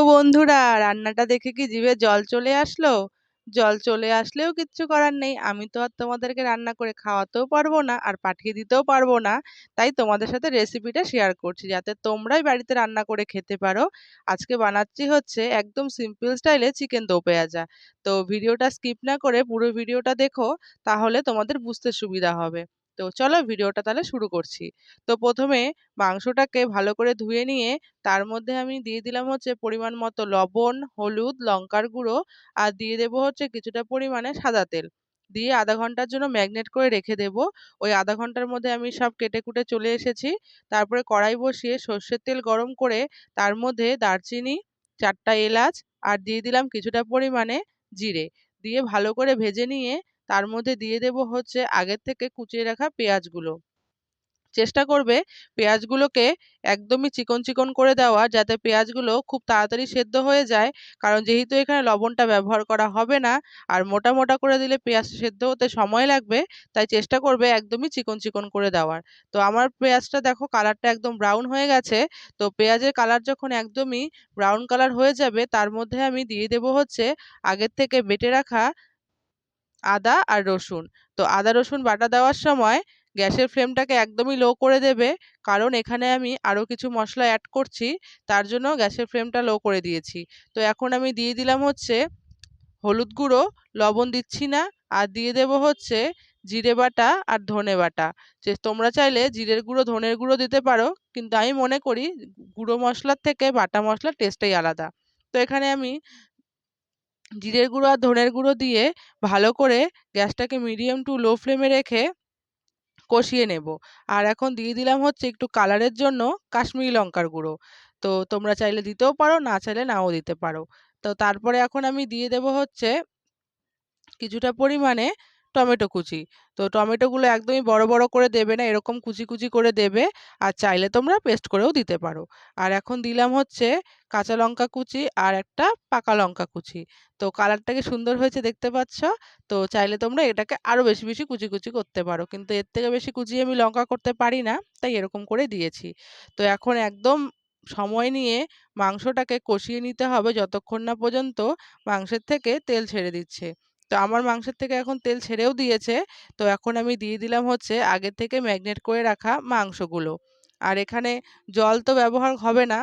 গো বন্ধুরা, রান্নাটা দেখে কি জিভে জল চলে আসলো? জল চলে আসলেও কিচ্ছু করার নেই। আমি তো আর তোমাদেরকে রান্না করে খাওয়াতেও পারবো না আর পাঠিয়ে দিতেও পারবো না। তাই তোমাদের সাথে রেসিপিটা শেয়ার করছি যাতে তোমরাই বাড়িতে রান্না করে খেতে পারো। আজকে বানাচ্ছি হচ্ছে একদম সিম্পল স্টাইলে চিকেন দো পেঁয়াজা। তো ভিডিওটা স্কিপ না করে পুরো ভিডিওটা দেখো, তাহলে তোমাদের বুঝতে সুবিধা হবে। তো চলো ভিডিওটা তাহলে শুরু করছি। তো প্রথমে মাংসটাকে ভালো করে ধুয়ে নিয়ে তার মধ্যে আমি দিয়ে দিলাম হচ্ছে পরিমাণ মতো লবণ, হলুদ, লঙ্কার গুঁড়ো আর দিয়ে দেবো হচ্ছে কিছুটা পরিমাণে সাদা তেল। দিয়ে ০.৫ ঘন্টার জন্য ম্যারিনেট করে রেখে দেবো। ওই ০.৫ ঘন্টার মধ্যে আমি সব কেটে কুটে চলে এসেছি। তারপরে কড়াই বসিয়ে সর্ষের তেল গরম করে তার মধ্যে দারচিনি, ৪টা এলাচ আর দিয়ে দিলাম কিছুটা পরিমাণে জিরে। দিয়ে ভালো করে ভেজে নিয়ে তার মধ্যে দিয়ে দেবো হচ্ছে আগের থেকে কুচিয়ে রাখা পেঁয়াজগুলো। চেষ্টা করবে পেঁয়াজগুলোকে একদমই চিকন চিকন করে দেওয়া, যাতে পেঁয়াজগুলো খুব তাড়াতাড়ি সেদ্ধ হয়ে যায়। কারণ যেহেতু এখানে লবণটা ব্যবহার করা হবে না আর মোটা মোটা করে দিলে পেঁয়াজ সেদ্ধ হতে সময় লাগবে, তাই চেষ্টা করবে একদমই চিকন চিকন করে দেওয়ার। তো আমার পেঁয়াজটা দেখো কালারটা একদম ব্রাউন হয়ে গেছে। তো পেঁয়াজের কালার যখন একদমই ব্রাউন কালার হয়ে যাবে তার মধ্যে আমি দিয়ে দেবো হচ্ছে আগের থেকে বেটে রাখা আদা আর রসুন। তো আদা রসুন বাটা দেওয়ার সময় গ্যাসের ফ্লেমটাকে একদমই লো করে দেবে, কারণ এখানে আমি আরও কিছু মশলা অ্যাড করছি, তার জন্য গ্যাসের ফ্লেমটা লো করে দিয়েছি। তো এখন আমি দিয়ে দিলাম হচ্ছে হলুদ গুঁড়ো, লবণ দিচ্ছি না, আর দিয়ে দেবো হচ্ছে জিরে বাটা আর ধনে বাটা। যে তোমরা চাইলে জিরের গুঁড়ো ধনের গুঁড়ো দিতে পারো, কিন্তু আমি মনে করি গুঁড়ো মশলার থেকে বাটা মশলার টেস্টটাই আলাদা। তো এখানে আমি জিরের গুঁড়ো আর ধনের গুঁড়ো দিয়ে ভালো করে গ্যাসটাকে মিডিয়াম টু লো ফ্লেমে রেখে কষিয়ে নেব। আর এখন দিয়ে দিলাম হচ্ছে একটু কালারের জন্য কাশ্মীরি লঙ্কার গুঁড়ো। তো তোমরা চাইলে দিতেও পারো, না চাইলে নাও দিতে পারো। তো তারপরে এখন আমি দিয়ে দেব হচ্ছে কিছুটা পরিমাণে টমেটো কুচি। তো টমেটোগুলো একদমই বড় বড় করে দেবে না, এরকম কুচি কুচি করে দেবে। আর চাইলে তোমরা পেস্ট করেও দিতে পারো। আর এখন দিলাম হচ্ছে কাঁচা লঙ্কা কুচি আর একটা পাকা লঙ্কা কুচি। তো কালারটা কি সুন্দর হয়েছে দেখতে পাচ্ছ? তো চাইলে তোমরা এটাকে আরও বেশি বেশি কুচি কুচি করতে পারো, কিন্তু এর থেকে বেশি কুচি আমি লঙ্কা করতে পারি না, তাই এরকম করে দিয়েছি। তো এখন একদম সময় নিয়ে মাংসটাকে কষিয়ে নিতে হবে যতক্ষণ না পর্যন্ত মাংসের থেকে তেল ছেড়ে দিচ্ছে। তো আমার মাংসের থেকে এখন তেল ছেড়েও দিয়েছে। তো এখন আমি দিয়ে দিলাম হচ্ছে আগে থেকে ম্যারিনেট করে রাখা মাংসগুলো। আর এখানে জল তো ব্যবহার হবে না,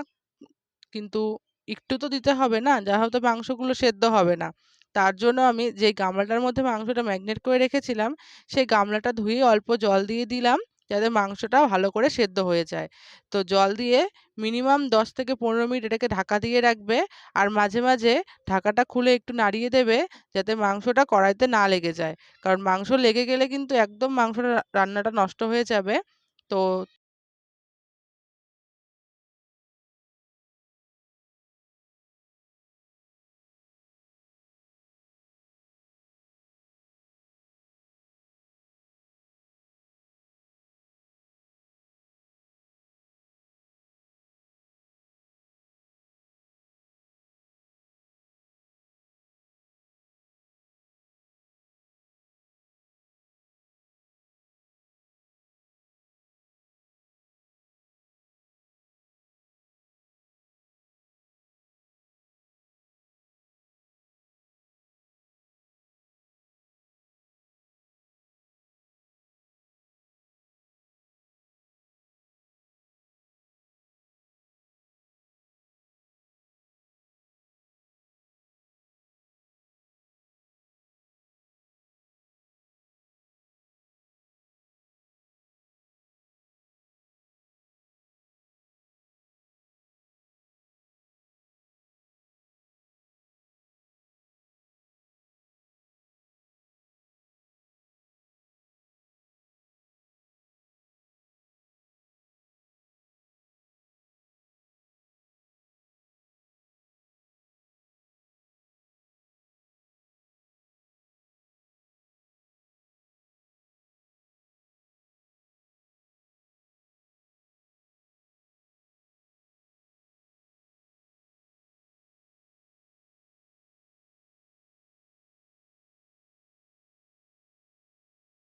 কিন্তু একটু তো দিতে হবে না, যা হয়তো মাংসগুলো সেদ্ধ হবে না। তার জন্য আমি যে গামলাটার মধ্যে মাংসটা ম্যারিনেট করে রেখেছিলাম, সেই গামলাটা ধুয়ে অল্প জল দিয়ে দিলাম, যাতে মাংসটা ভালো করে সেদ্ধ হয়ে যায়। তো জল দিয়ে মিনিমাম ১০ থেকে ১৫ মিনিট এটাকে ঢাকা দিয়ে রাখবে। আর মাঝে মাঝে ঢাকাটা খুলে একটু নাড়িয়ে দেবে, যাতে মাংসটা কড়াইতে না লেগে যায়। কারণ মাংস লেগে গেলে কিন্তু একদম মাংসটা রান্নাটা নষ্ট হয়ে যাবে। তো